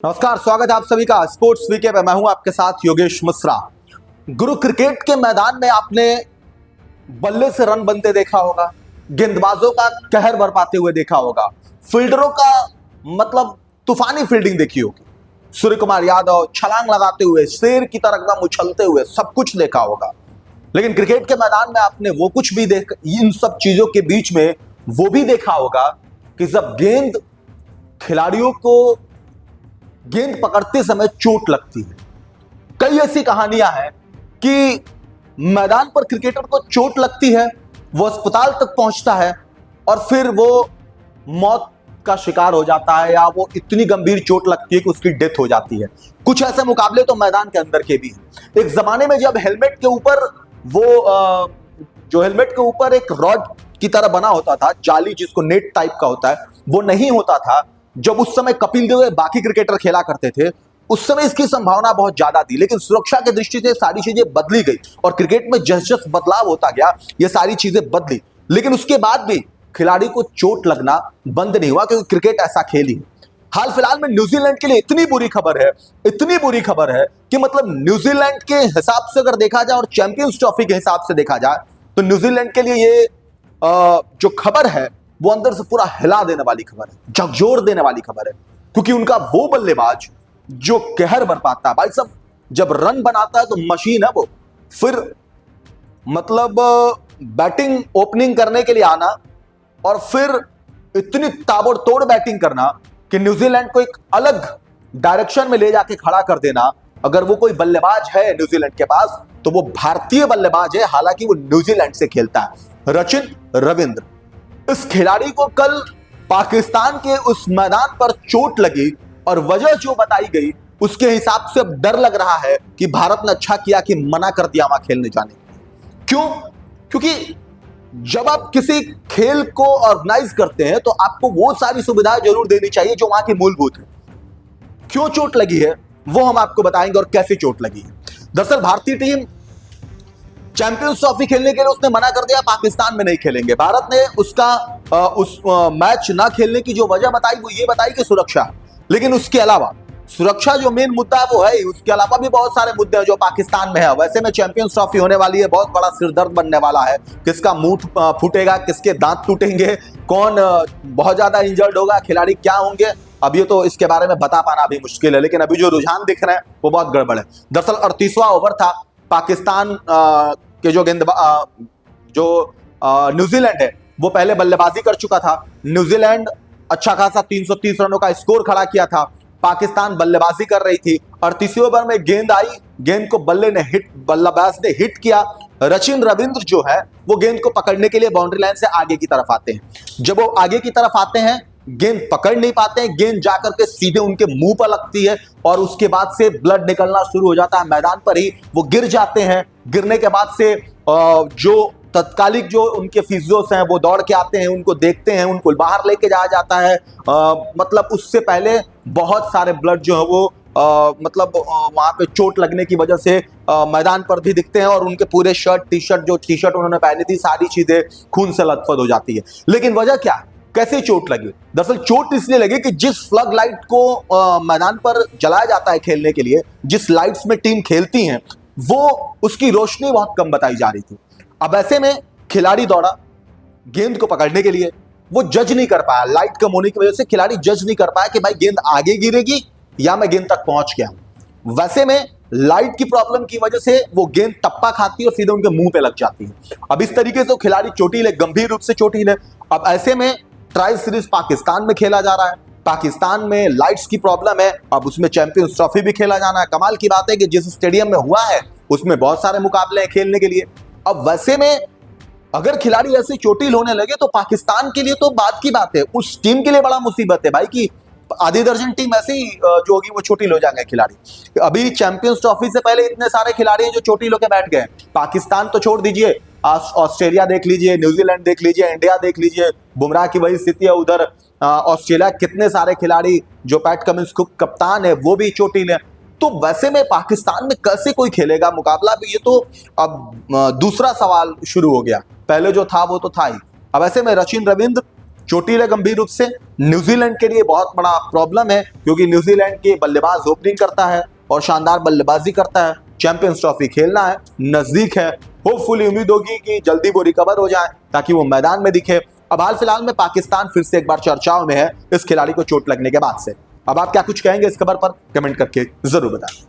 नमस्कार, स्वागत है आप सभी का स्पोर्ट्स वीके पे। मैं हूं आपके साथ योगेश मिश्रा। गुरु क्रिकेट के मैदान में आपने बल्ले से रन बनते देखा होगा, गेंदबाजों का कहर बरपाते हुए देखा होगा, फील्डरों का मतलब तूफानी फील्डिंग देखी होगी, सूर्य कुमार यादव छलांग लगाते हुए शेर की तरह एकदम उछलते हुए सब कुछ देखा होगा। लेकिन क्रिकेट के मैदान में आपने वो कुछ भी देख, इन सब चीजों के बीच में वो भी देखा होगा कि जब खिलाड़ियों को गेंद पकड़ते समय चोट लगती है। कई ऐसी कहानियां हैं कि मैदान पर क्रिकेटर को चोट लगती है, वो अस्पताल तक पहुंचता है और फिर वो मौत का शिकार हो जाता है, या वो इतनी गंभीर चोट लगती है कि उसकी डेथ हो जाती है। कुछ ऐसे मुकाबले तो मैदान के अंदर के भी हैं। एक जमाने में जब हेलमेट के ऊपर जो हेलमेट के ऊपर एक रॉड की तरह बना होता था, जाली जिसको नेट टाइप का होता है, वो नहीं होता था, जब उस समय कपिल देव बाकी क्रिकेटर खेला करते थे, उस समय इसकी संभावना बहुत ज्यादा थी। लेकिन सुरक्षा की दृष्टि से सारी चीजें बदली गई और क्रिकेट में जस जस बदलाव होता गया ये सारी चीजें बदली। लेकिन उसके बाद भी खिलाड़ी को चोट लगना बंद नहीं हुआ, क्योंकि क्रिकेट ऐसा खेल ही है। हाल फिलहाल में न्यूजीलैंड के लिए इतनी बुरी खबर है कि मतलब न्यूजीलैंड के हिसाब से अगर देखा जाए और चैंपियंस ट्रॉफी के हिसाब से देखा जाए तो न्यूजीलैंड के लिए ये जो खबर है वो अंदर से पूरा हिला देने वाली खबर है, झकझोर देने वाली खबर है। क्योंकि उनका वो बल्लेबाज जो कहर बरपाता है, भाई साहब जब रन बनाता है तो मशीन है वो। फिर मतलब बैटिंग ओपनिंग करने के लिए आना और फिर इतनी ताबड़तोड़ बैटिंग करना कि न्यूजीलैंड को एक अलग डायरेक्शन में ले जाके खड़ा कर देना। अगर वो कोई बल्लेबाज है न्यूजीलैंड के पास तो वो भारतीय बल्लेबाज है, हालांकि वो न्यूजीलैंड से खेलता है, रचिन रविंद्र। इस खिलाड़ी को कल पाकिस्तान के उस मैदान पर चोट लगी और वजह जो बताई गई उसके हिसाब से अब डर लग रहा है कि भारत ने अच्छा किया कि मना कर दिया वहां खेलने जाने। क्यों? क्योंकि जब आप किसी खेल को ऑर्गेनाइज करते हैं तो आपको वो सारी सुविधाएं जरूर देनी चाहिए जो वहां की मूलभूत है। क्यों चोट लगी है वो हम आपको बताएंगे और कैसे चोट लगी है। दरअसल भारतीय टीम चैंपियंस ट्रॉफी खेलने के लिए उसने मना कर दिया, पाकिस्तान में नहीं खेलेंगे। भारत ने उस मैच ना खेलने की जो वजह बताई वो ये बताई कि सुरक्षा। लेकिन उसके अलावा सुरक्षा जो मेन मुद्दा है वो है, उसके अलावा भी बहुत सारे मुद्दे हैं जो पाकिस्तान में है। वैसे में चैंपियंस ट्रॉफी होने वाली है, बहुत बड़ा सिरदर्द बनने वाला है। किसका मुंह फूटेगा, किसके दांत टूटेंगे, कौन बहुत ज्यादा इंजर्ड होगा, खिलाड़ी क्या होंगे, अब ये तो इसके बारे में बता पाना भी मुश्किल है। लेकिन अभी जो रुझान दिख रहे हैं वो बहुत गड़बड़ है। दरअसल 38वां ओवर था, पाकिस्तान के न्यूजीलैंड है वो पहले बल्लेबाजी कर चुका था। न्यूजीलैंड अच्छा खासा 330 रनों का स्कोर खड़ा किया था, पाकिस्तान बल्लेबाजी कर रही थी। 38वें ओवर में गेंद आई, गेंद को बल्लेबाज ने हिट किया। रचिन रविंद्र जो है वो गेंद को पकड़ने के लिए बाउंड्री लाइन से आगे की तरफ आते हैं। जब वो आगे की तरफ आते हैं गेंद पकड़ नहीं पाते हैं, गेंद जाकर के सीधे उनके मुंह पर लगती है और उसके बाद से ब्लड निकलना शुरू हो जाता है। मैदान पर ही वो गिर जाते हैं। गिरने के बाद से जो तत्कालिक जो उनके फिजियोस हैं वो दौड़ के आते हैं, उनको देखते हैं, उनको बाहर लेके जाया जाता है। मतलब उससे पहले बहुत सारे ब्लड जो है वो वहां पे चोट लगने की वजह से मैदान पर भी दिखते हैं और उनके पूरे टी शर्ट उन्होंने पहनी थी, सारी चीजें खून से लथपथ हो जाती है। लेकिन वजह क्या है, कैसे चोट लगी? दरअसल चोट इसलिए लगी कि जिस फ्लड लाइट को मैदान पर जलाया जाता है खेलने के लिए, जिस लाइट्स में टीम खेलती हैं, वो उसकी रोशनी बहुत कम बताई जा रही थी। अब ऐसे में खिलाड़ी दौड़ा गेंद को पकड़ने के लिए, वो जज नहीं कर पाया, लाइट कम होने की वजह से खिलाड़ी जज नहीं कर पाया कि भाई गेंद आगे गिरेगी या मैं गेंद तक पहुंच गया। वैसे में लाइट की प्रॉब्लम की वजह से वो गेंद टप्पा खाती है और सीधे उनके मुंह पे लग जाती है। अब इस तरीके से खिलाड़ी चोटिल है, गंभीर रूप से चोटिल है। अब ऐसे में ट्रायल सीरीज पाकिस्तान में खेला जा रहा है, पाकिस्तान में लाइट्स की प्रॉब्लम है, अब उसमें चैंपियंस ट्रॉफी भी खेला जाना है। कमाल की बात है कि जिस स्टेडियम में हुआ है उसमें बहुत सारे मुकाबले हैं खेलने के लिए। अब वैसे में अगर खिलाड़ी ऐसे चोटिल होने लगे तो पाकिस्तान के लिए तो बात की बात है, उस टीम के लिए बड़ा मुसीबत है भाई कि आधी दर्जन टीम ऐसे ही जो होगी वो चोटिल हो जाएंगे खिलाड़ी। अभी चैंपियंस ट्रॉफी से पहले इतने सारे खिलाड़ी हैं जो चोटिल होकर बैठ गए। पाकिस्तान तो छोड़ दीजिए, ऑस्ट्रेलिया देख लीजिए, न्यूजीलैंड देख लीजिए, इंडिया देख लीजिए, बुमराह की वही स्थिति है। उधर ऑस्ट्रेलिया कितने सारे खिलाड़ी, जो पैट कमिंस कप्तान है वो भी चोटिल है। तो वैसे में पाकिस्तान में कैसे कोई खेलेगा मुकाबला भी, ये तो अब दूसरा सवाल शुरू हो गया। पहले जो था वो तो था ही। अब ऐसे में रचिन रविंद्र चोटिल है गंभीर रूप से। न्यूजीलैंड के लिए बहुत बड़ा प्रॉब्लम है, क्योंकि न्यूजीलैंड के बल्लेबाज ओपनिंग करता है और शानदार बल्लेबाजी करता है। चैंपियंस ट्रॉफी खेलना है, नजदीक है। होपफुली उम्मीद होगी कि जल्दी वो रिकवर हो जाए ताकि वो मैदान में दिखे। अब हाल फिलहाल में पाकिस्तान फिर से एक बार चर्चाओं में है इस खिलाड़ी को चोट लगने के बाद से। अब आप क्या कुछ कहेंगे इस खबर पर, कमेंट करके जरूर बताएं।